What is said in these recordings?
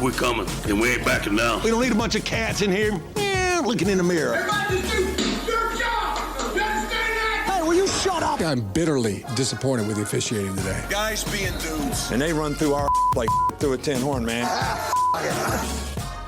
We're coming, and we ain't backing down. We don't need a bunch of cats in here looking in the mirror. Everybody just do your job. You understand that? Hey, will you shut up? I'm bitterly disappointed with the officiating today. Guys being dudes. And they run through our like through a tin horn, man.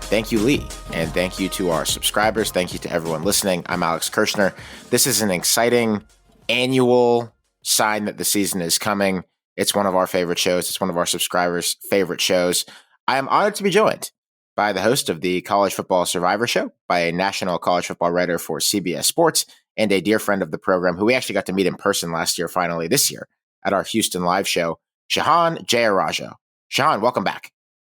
Thank you, Lee, and thank you to our subscribers. Thank you to everyone listening. I'm Alex Kirshner. This is an exciting annual sign that the season is coming. It's one of our favorite shows. It's one of our subscribers' favorite shows. I am honored to be joined by the host of the College Football Survivor Show, by a national college football writer for CBS Sports, and a dear friend of the program who we actually got to meet in person last year, finally this year, at our Houston live show, Shehan Jayaraja. Shehan, welcome back.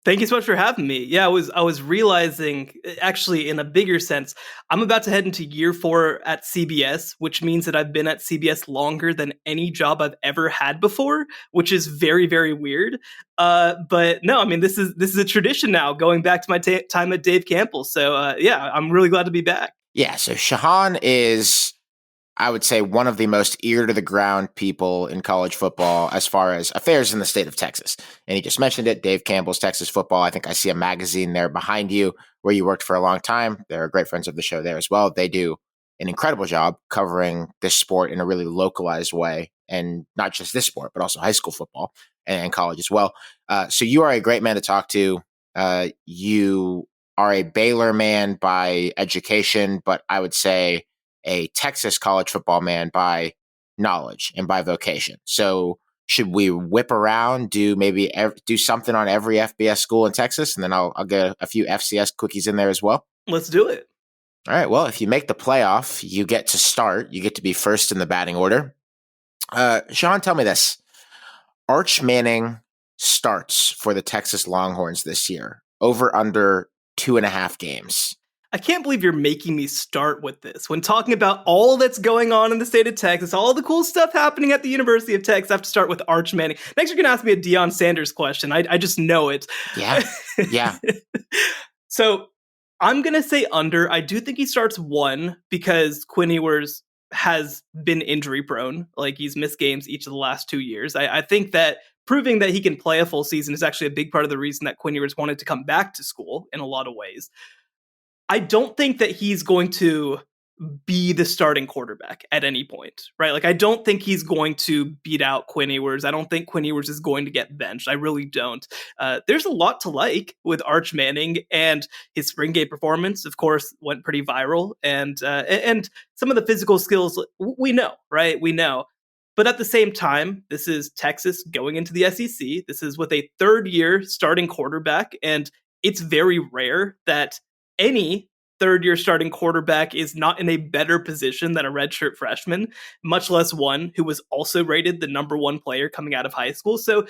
Thank you so much for having me. Yeah, I was realizing, actually, in a bigger sense, I'm about to head into year 4 at CBS, which means that I've been at CBS longer than any job I've ever had before, which is very, very weird. But no, I mean, this is a tradition now, going back to my time at Dave Campbell. So yeah, I'm really glad to be back. Yeah, so Shehan is, I would say, one of the most ear to the ground people in college football as far as affairs in the state of Texas. And he just mentioned it, Dave Campbell's Texas Football. I think I see a magazine there behind you where you worked for a long time. They're great friends of the show there as well. They do an incredible job covering this sport in a really localized way. And not just this sport, but also high school football and college as well. So you are a great man to talk to. You are a Baylor man by education, but I would say a Texas college football man by knowledge and by vocation. So should we whip around, do something on every FBS school in Texas, and then I'll get a few FCS quickies in there as well? Let's do it. All right. Well, if you make the playoff, you get to start. You get to be first in the batting order. Sean, tell me this. Arch Manning starts for the Texas Longhorns this year, over under 2.5 games. I can't believe you're making me start with this. When talking about all that's going on in the state of Texas, all the cool stuff happening at the University of Texas, I have to start with Arch Manning. Next, you're going to ask me a Deion Sanders question. I just know it. Yeah, yeah. So I'm going to say under. I do think he starts 1 because Quinn Ewers has been injury prone. Like, he's missed games each of the last 2 years. I think that proving that he can play a full season is actually a big part of the reason that Quinn Ewers wanted to come back to school in a lot of ways. I don't think that he's going to be the starting quarterback at any point, right? Like, I don't think he's going to beat out Quinn Ewers. I don't think Quinn Ewers is going to get benched. I really don't. There's a lot to like with Arch Manning, and his spring game performance, of course, went pretty viral. And some of the physical skills we know, right? We know. But at the same time, this is Texas going into the SEC. This is with a 3rd-year starting quarterback, and it's very rare that any 3rd-year starting quarterback is not in a better position than a redshirt freshman, much less one who was also rated the number 1 player coming out of high school. So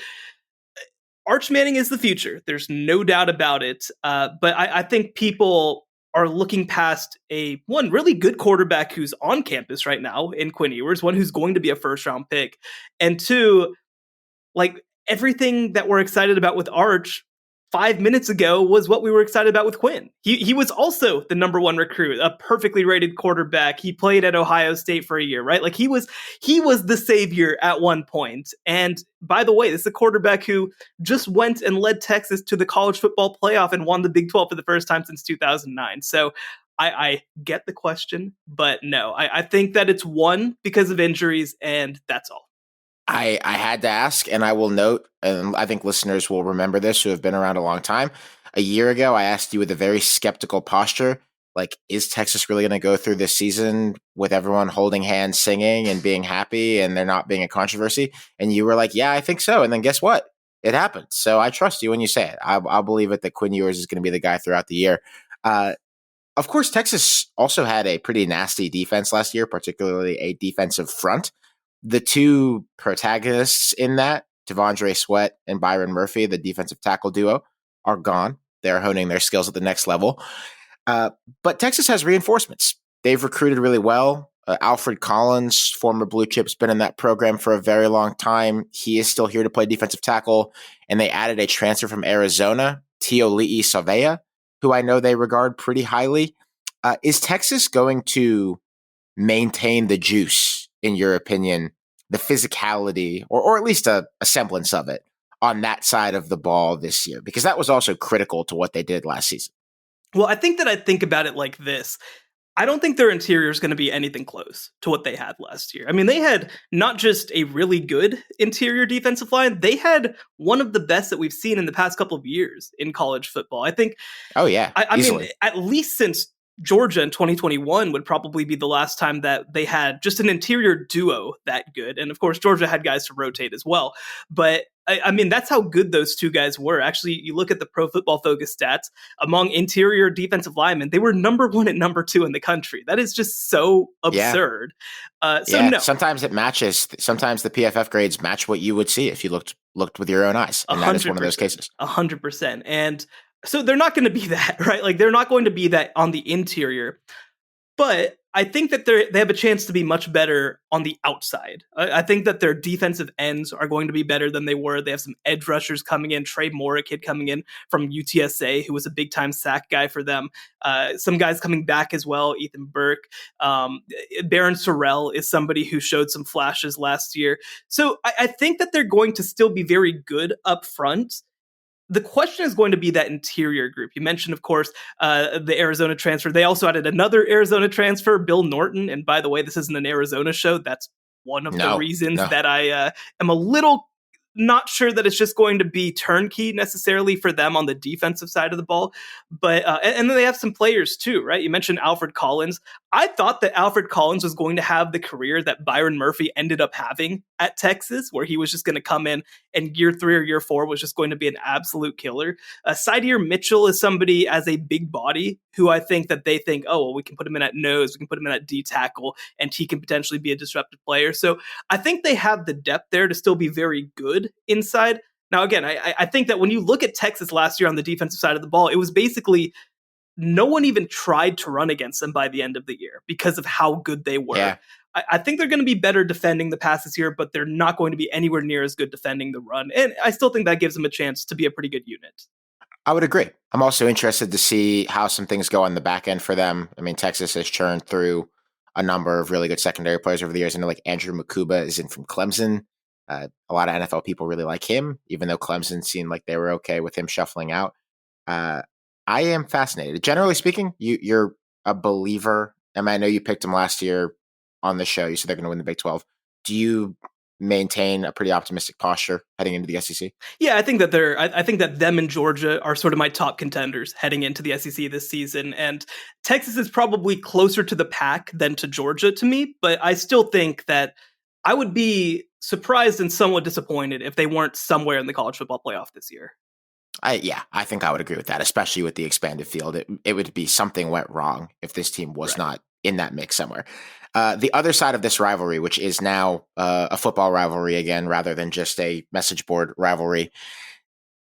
Arch Manning is the future. There's no doubt about it. But I think people are looking past one really good quarterback who's on campus right now in Quinn Ewers, one who's going to be a 1st-round pick, and 2, like, everything that we're excited about with Arch 5 minutes ago was what we were excited about with Quinn. He was also the number 1 recruit, a perfectly rated quarterback. He played at Ohio State for a year, right? Like, he was the savior at one point. And by the way, this is a quarterback who just went and led Texas to the college football playoff and won the Big 12 for the first time since 2009. So I get the question, but no, I think that it's 1 because of injuries, and that's all. I had to ask, and I will note, and I think listeners will remember this who have been around a long time. A year ago, I asked you with a very skeptical posture, like, is Texas really going to go through this season with everyone holding hands, singing, and being happy, and there not being a controversy? And you were like, yeah, I think so. And then guess what? It happened. So I trust you when you say it. I'll believe it that Quinn Ewers is going to be the guy throughout the year. Of course, Texas also had a pretty nasty defense last year, particularly a defensive front. The 2 protagonists in that, Devondre Sweat and Byron Murphy, the defensive tackle duo, are gone. They're honing their skills at the next level. But Texas has reinforcements. They've recruited really well. Alfred Collins, former Blue Chip, has been in that program for a very long time. He is still here to play defensive tackle. And they added a transfer from Arizona, Teoli'i Savea, who I know they regard pretty highly. Is Texas going to maintain the juice, in your opinion, the physicality, or at least a semblance of it, on that side of the ball this year? Because that was also critical to what they did last season. Well, I think about it like this. I don't think their interior is going to be anything close to what they had last year. I mean, they had not just a really good interior defensive line, they had one of the best that we've seen in the past couple of years in college football. I think, Oh, yeah. I mean, at least since Georgia in 2021 would probably be the last time that they had just an interior duo that good. And of course, Georgia had guys to rotate as well. But I mean, that's how good those two guys were. Actually, you look at the Pro Football Focus stats among interior defensive linemen, they were number 1 and number 2 in the country. That is just so absurd. No. Sometimes it matches. Sometimes the PFF grades match what you would see if you looked with your own eyes. And that is one of those cases. 100%. And so they're not going to be that, right? Like they're not going to be that on the interior. But I think that they have a chance to be much better on the outside. I think that their defensive ends are going to be better than they were. They have some edge rushers coming in. Trey Moore, a kid coming in from UTSA, who was a big-time sack guy for them. Some guys coming back as well, Ethan Burke. Baron Sorrell is somebody who showed some flashes last year. So I think that they're going to still be very good up front. The question is going to be that interior group. You mentioned, of course, the Arizona transfer. They also added another Arizona transfer, Bill Norton. And by the way, this isn't an Arizona show. That's one of the reasons that I am a little not sure that it's just going to be turnkey necessarily for them on the defensive side of the ball. But and then they have some players too, right? You mentioned Alfred Collins. I thought that Alfred Collins was going to have the career that Byron Murphy ended up having at Texas, where he was just going to come in and year 3 or year 4 was just going to be an absolute killer. Sydir Mitchell is somebody as a big body who I think that they think, oh, well, we can put him in at nose, we can put him in at D tackle, and he can potentially be a disruptive player. So I think they have the depth there to still be very good inside. Now, again, I think that when you look at Texas last year on the defensive side of the ball, it was basically no one even tried to run against them by the end of the year because of how good they were. Yeah. I think they're going to be better defending the passes here, but they're not going to be anywhere near as good defending the run. And I still think that gives them a chance to be a pretty good unit. I would agree. I'm also interested to see how some things go on the back end for them. I mean, Texas has churned through a number of really good secondary players over the years. I know like Andrew Makuba is in from Clemson. A lot of NFL people really like him, even though Clemson seemed like they were okay with him shuffling out. I am fascinated. Generally speaking, you're a believer. I know you picked them last year on the show. You said they're going to win the Big 12. Do you maintain a pretty optimistic posture heading into the SEC? Yeah, I think that I think that them and Georgia are sort of my top contenders heading into the SEC this season. And Texas is probably closer to the pack than to Georgia to me, but I still think that I would be surprised and somewhat disappointed if they weren't somewhere in the college football playoff this year. I think I would agree with that, especially with the expanded field. It would be something went wrong if this team was not in that mix somewhere. The other side of this rivalry, which is now a football rivalry again, rather than just a message board rivalry,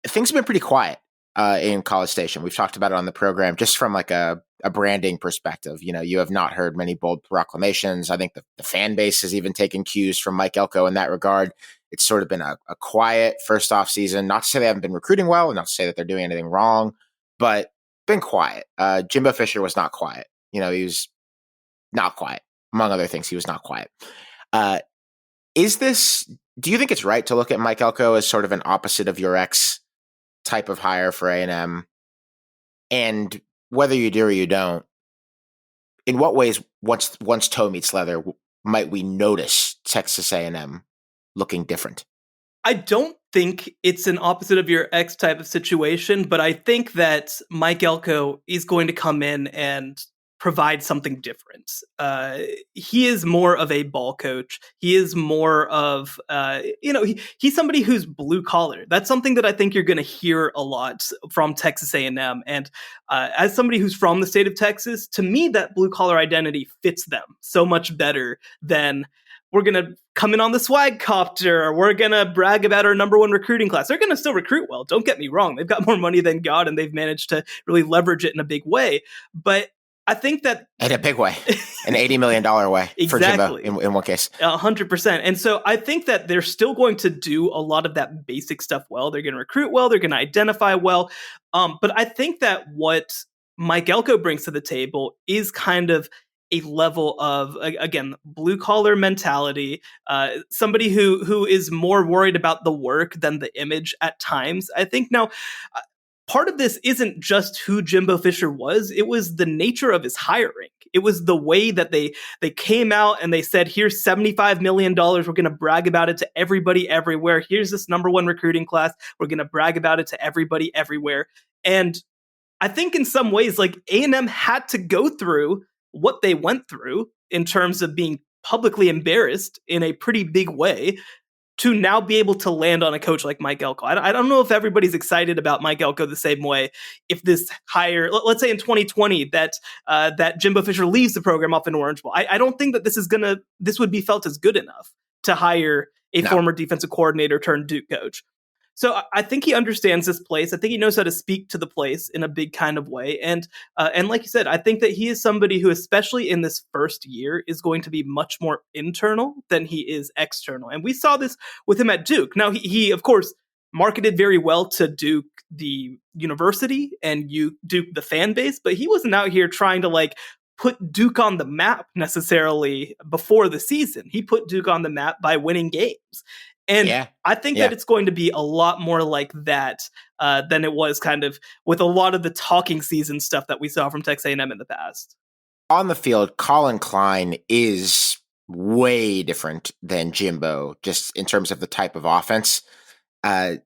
things have been pretty quiet in College Station. We've talked about it on the program, just from like a branding perspective. You know, you have not heard many bold proclamations. I think the fan base has even taken cues from Mike Elko in that regard. It's sort of been a quiet first off season. Not to say they haven't been recruiting well, and not to say that they're doing anything wrong, but been quiet. Jimbo Fisher was not quiet. You know, he was not quiet. Among other things, he was not quiet. Do you think it's right to look at Mike Elko as sort of an opposite of your ex type of hire for A&M? And whether you do or you don't, in what ways, once toe meets leather, might we notice Texas A&M looking different? I don't think it's an opposite of your ex type of situation, but I think that Mike Elko is going to come in and provide something different. He is more of a ball coach. He is more of, he's somebody who's blue collar. That's something that I think you're going to hear a lot from Texas A&M. And as somebody who's from the state of Texas, to me, that blue collar identity fits them so much better than we're going to come in on the swag copter, or we're going to brag about our number 1 recruiting class. They're going to still recruit well. Don't get me wrong. They've got more money than God, and they've managed to really leverage it in a big way. But I think that in a big way, an $80 million way exactly. For Jimbo in one case. 100%. And so I think that they're still going to do a lot of that basic stuff well. They're going to recruit well. They're going to identify well. But I think that what Mike Elko brings to the table is kind of a level of, again, blue collar mentality, somebody who is more worried about the work than the image at times. I think now, part of this isn't just who Jimbo Fisher was, it was the nature of his hiring. It was the way that they came out and they said, here's $75 million. We're going to brag about it to everybody everywhere. Here's this number one recruiting class. We're going to brag about it to everybody everywhere. And I think in some ways, like, A&M had to go through what they went through in terms of being publicly embarrassed in a pretty big way to now be able to land on a coach like Mike Elko. I don't know if everybody's excited about Mike Elko the same way. If this hire, let's say in 2020, that Jimbo Fisher leaves the program off in Orange Bowl, I don't think that this would be felt as good enough to hire a former defensive coordinator turned Duke coach. So I think he understands this place. I think he knows how to speak to the place in a big kind of way. And like you said, I think that he is somebody who, especially in this first year, is going to be much more internal than he is external. And we saw this with him at Duke. Now, he of course, marketed very well to Duke, the university, and Duke, the fan base, but he wasn't out here trying to like put Duke on the map necessarily before the season. He put Duke on the map by winning games. And I think that it's going to be a lot more like that than it was kind of with a lot of the talking season stuff that we saw from Texas A&M in the past. On the field, Colin Klein is way different than Jimbo, just in terms of the type of offense. This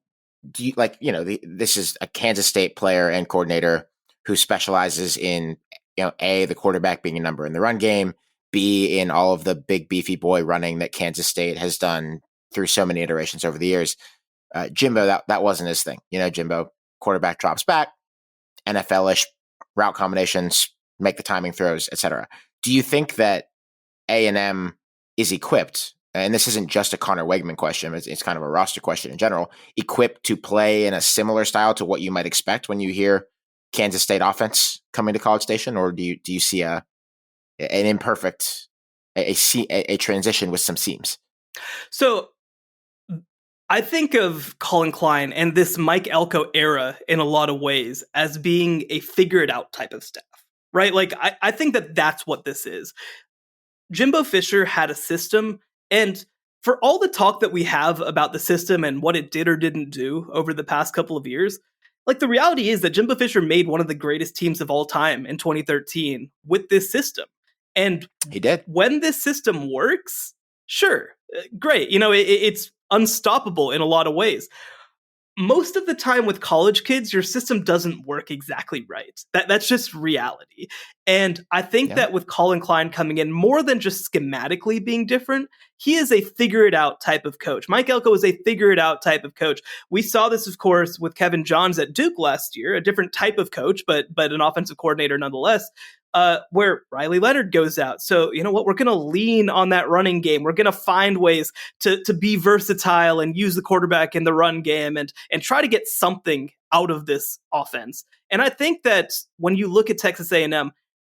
is a Kansas State player and coordinator who specializes in, A, the quarterback being a number in the run game, B, in all of the big beefy boy running that Kansas State has done through so many iterations over the years. Jimbo, that wasn't his thing. Jimbo, quarterback drops back, NFL-ish route combinations, make the timing throws, etc. Do you think that A&M is equipped, and this isn't just a Connor Wegman question, it's kind of a roster question in general, equipped to play in a similar style to what you might expect when you hear Kansas State offense coming to College Station, or do you see an imperfect, a transition with some seams? So I think of Colin Klein and this Mike Elko era in a lot of ways as being a figure it out type of staff, right? Like, I think that that's what this is. Jimbo Fisher had a system, and for all the talk that we have about the system and what it did or didn't do over the past couple of years, like, the reality is that Jimbo Fisher made one of the greatest teams of all time in 2013 with this system. And he did. When this system works, sure, great. It's unstoppable in a lot of ways. Most of the time with college kids, your system doesn't work exactly right. That's just reality. And I think that with Colin Klein coming in, more than just schematically being different, he is a figure it out type of coach. Mike Elko is a figure it out type of coach. We saw this, of course, with Kevin Johns at Duke last year, a different type of coach, but an offensive coordinator nonetheless. Where Riley Leonard goes out. So, you know what? We're going to lean on that running game. We're going to find ways to be versatile and use the quarterback in the run game and try to get something out of this offense. And I think that when you look at Texas A&M,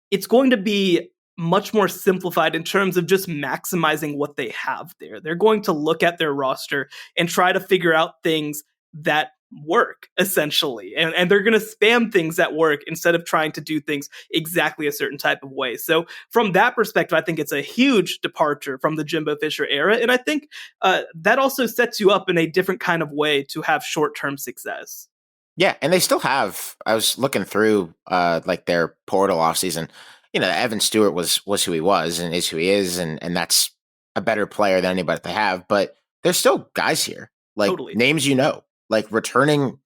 it's going to be much more simplified in terms of just maximizing what they have there. They're going to look at their roster and try to figure out things that work, essentially, and they're going to spam things that work instead of trying to do things exactly a certain type of way. So from that perspective, I think it's a huge departure from the Jimbo Fisher era, and I think that also sets you up in a different kind of way to have short-term success. Yeah, and they still have. I was looking through their portal offseason. Evan Stewart was who he was and is who he is, and that's a better player than anybody they have. But there's still guys here, like totally. Names like returning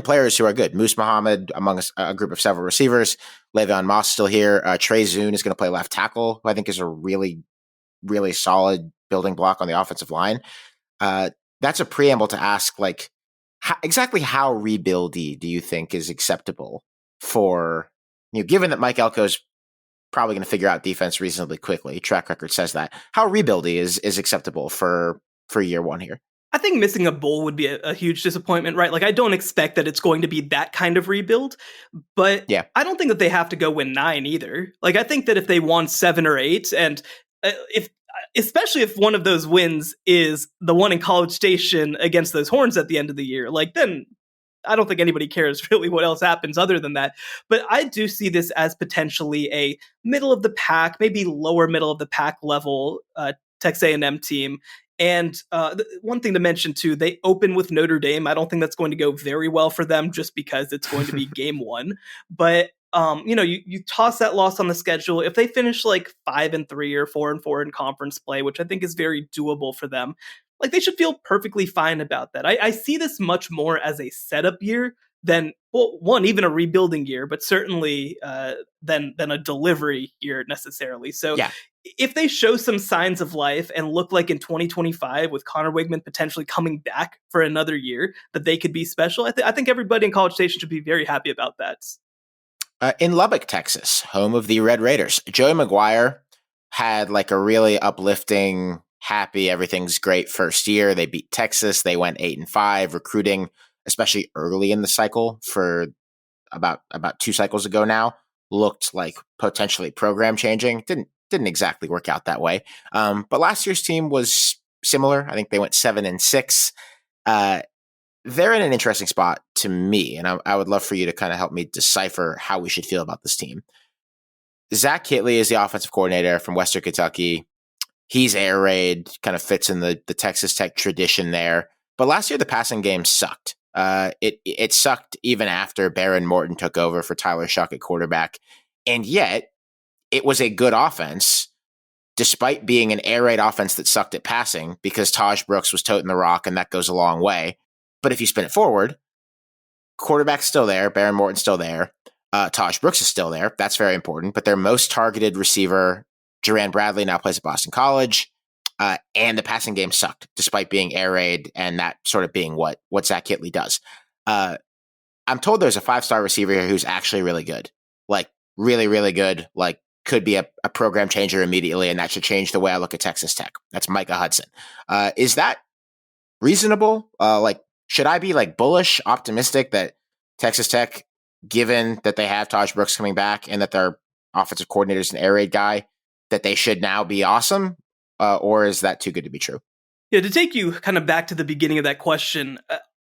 players who are good. Moose Muhammad among a group of several receivers. Le'Veon Moss still here. Trey Zune is going to play left tackle, who I think is a really, really solid building block on the offensive line. That's a preamble to ask, like, exactly how rebuildy do you think is acceptable for, given that Mike Elko is probably going to figure out defense reasonably quickly. Track record says that. How rebuildy is acceptable for year one here? I think missing a bowl would be a huge disappointment, right? Like, I don't expect that it's going to be that kind of rebuild, but I don't think that they have to go win 9 either. Like, I think that if they won 7 or 8, and especially if one of those wins is the one in College Station against those Horns at the end of the year, like, then I don't think anybody cares really what else happens other than that. But I do see this as potentially a middle of the pack, maybe lower middle of the pack level Texas A&M team. And one thing to mention too, they open with Notre Dame. I don't think that's going to go very well for them just because it's going to be game one. But you toss that loss on the schedule. If they finish like 5-3 or 4-4 in conference play, which I think is very doable for them, like they should feel perfectly fine about that. I see this much more as a setup year than, well, one, even a rebuilding year, but certainly than a delivery year necessarily. So Yeah. If they show some signs of life and look like in 2025 with Connor Wigman potentially coming back for another year that they could be special, I think everybody in College Station should be very happy about that. In Lubbock, Texas, home of the Red Raiders, Joey McGuire had like a really uplifting, happy, everything's great first year. They beat Texas. They went 8-5, recruiting, especially early in the cycle for about 2 cycles ago now, looked like potentially program changing. Didn't exactly work out that way. But last year's team was similar. I think they went 7-6. They're in an interesting spot to me, and I would love for you to kind of help me decipher how we should feel about this team. Zach Kittley is the offensive coordinator from Western Kentucky. He's air raid, kind of fits in the Texas Tech tradition there. But last year, the passing game sucked. It sucked even after Baron Morton took over for Tyler Shuck at quarterback. And yet, it was a good offense, despite being an air raid offense that sucked at passing because Taj Brooks was toting the rock, and that goes a long way. But if you spin it forward, quarterback's still there, Baron Morton's still there, Taj Brooks is still there. That's very important. But their most targeted receiver, Jerand Bradley, now plays at Boston College. And the passing game sucked, despite being air raid and that sort of being what Zach Kittley does. I'm told there's a 5-star receiver here who's actually really good. Like, really, really good. Like, could be a program changer immediately, and that should change the way I look at Texas Tech. That's Micah Hudson. Is that reasonable? Should I be like bullish, optimistic that Texas Tech, given that they have Taj Brooks coming back and that their offensive coordinator is an air raid guy, that they should now be awesome? Or is that too good to be true? Yeah, to take you kind of back to the beginning of that question,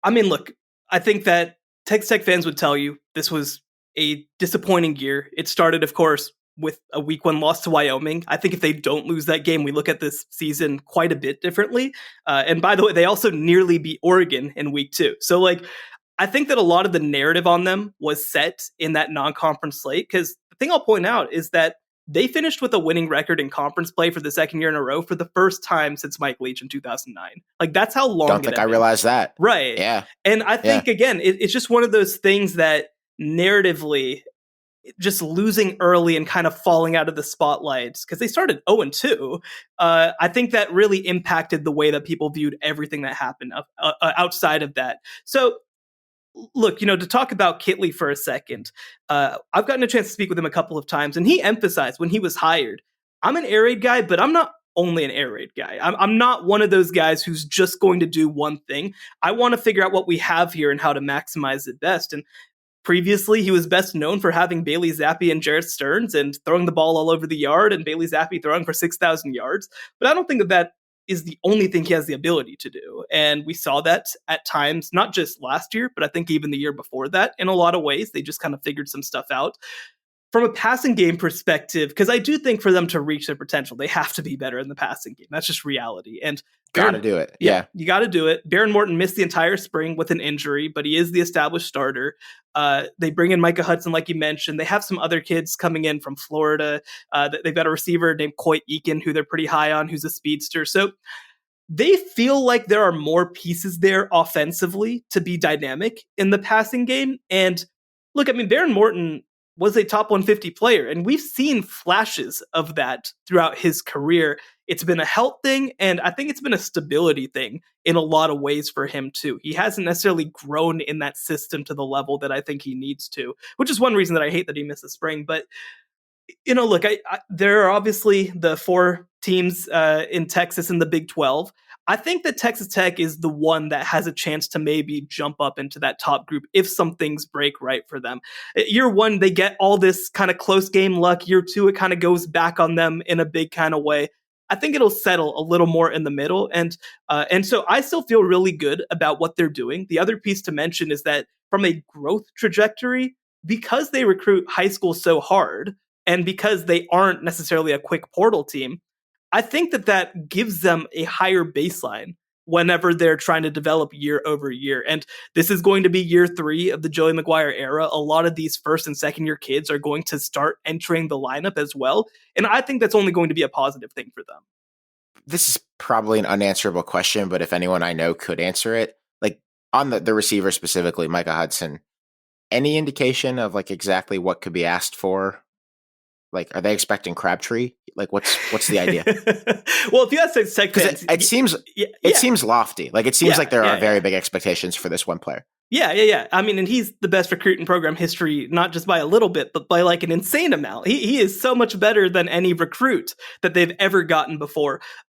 look, I think that Texas Tech fans would tell you this was a disappointing year. It started, of course, with a week 1 loss to Wyoming. I think if they don't lose that game, we look at this season quite a bit differently. And by the way, they also nearly beat Oregon in week 2. So I think that a lot of the narrative on them was set in that non-conference slate. Because the thing I'll point out is that they finished with a winning record in conference play for the second year in a row for the first time since Mike Leach in 2009. That's how long. Don't think I realized that. Right. Yeah. And I think, again, it's just one of those things that narratively, just losing early and kind of falling out of the spotlight because they started 0-2. I think that really impacted the way that people viewed everything that happened outside of that. So, look, to talk about Kittley for a second, I've gotten a chance to speak with him a couple of times, and he emphasized when he was hired, I'm an air raid guy, but I'm not only an air raid guy. I'm not one of those guys who's just going to do one thing. I want to figure out what we have here and how to maximize it best. And previously, he was best known for having Bailey Zappi and Jarrett Stearns and throwing the ball all over the yard, and Bailey Zappi throwing for 6,000 yards. But I don't think that is the only thing he has the ability to do. And we saw that at times, not just last year, but I think even the year before that in a lot of ways. They just kind of figured some stuff out. From a passing game perspective, because I do think for them to reach their potential, they have to be better in the passing game. That's just reality. And got to do it. Yeah. You got to do it. Baron Morton missed the entire spring with an injury, but he is the established starter. They bring in Micah Hudson, like you mentioned. They have some other kids coming in from Florida. They've got a receiver named Coit Eakin, who they're pretty high on, who's a speedster. So they feel like there are more pieces there offensively to be dynamic in the passing game. And look, Baron Morton was a top 150 player, and we've seen flashes of that throughout his career. It's been a health thing, and I think it's been a stability thing in a lot of ways for him too. He hasn't necessarily grown in that system to the level that I think he needs to, which is one reason that I hate that he missed the spring. But look, there are obviously the 4 teams in Texas in the Big 12. I think that Texas Tech is the one that has a chance to maybe jump up into that top group if some things break right for them. Year 1, they get all this kind of close game luck. Year 2, it kind of goes back on them in a big kind of way. I think it'll settle a little more in the middle. And so I still feel really good about what they're doing. The other piece to mention is that from a growth trajectory, because they recruit high school so hard and because they aren't necessarily a quick portal team, I think that gives them a higher baseline whenever they're trying to develop year over year. And this is going to be year 3 of the Joey McGuire era. A lot of these first and second year kids are going to start entering the lineup as well. And I think that's only going to be a positive thing for them. This is probably an unanswerable question, but if anyone I know could answer it, like on the receiver specifically, Micah Hudson, any indication of like exactly what could be asked for? Like, are they expecting Crabtree? Like, what's the idea? Well, if you ask the tech fans, it seems lofty. Like, it seems like there are very big expectations for this one player. Yeah. I mean, and he's the best recruit in program history, not just by a little bit, but by like an insane amount. He is so much better than any recruit that they've ever gotten before.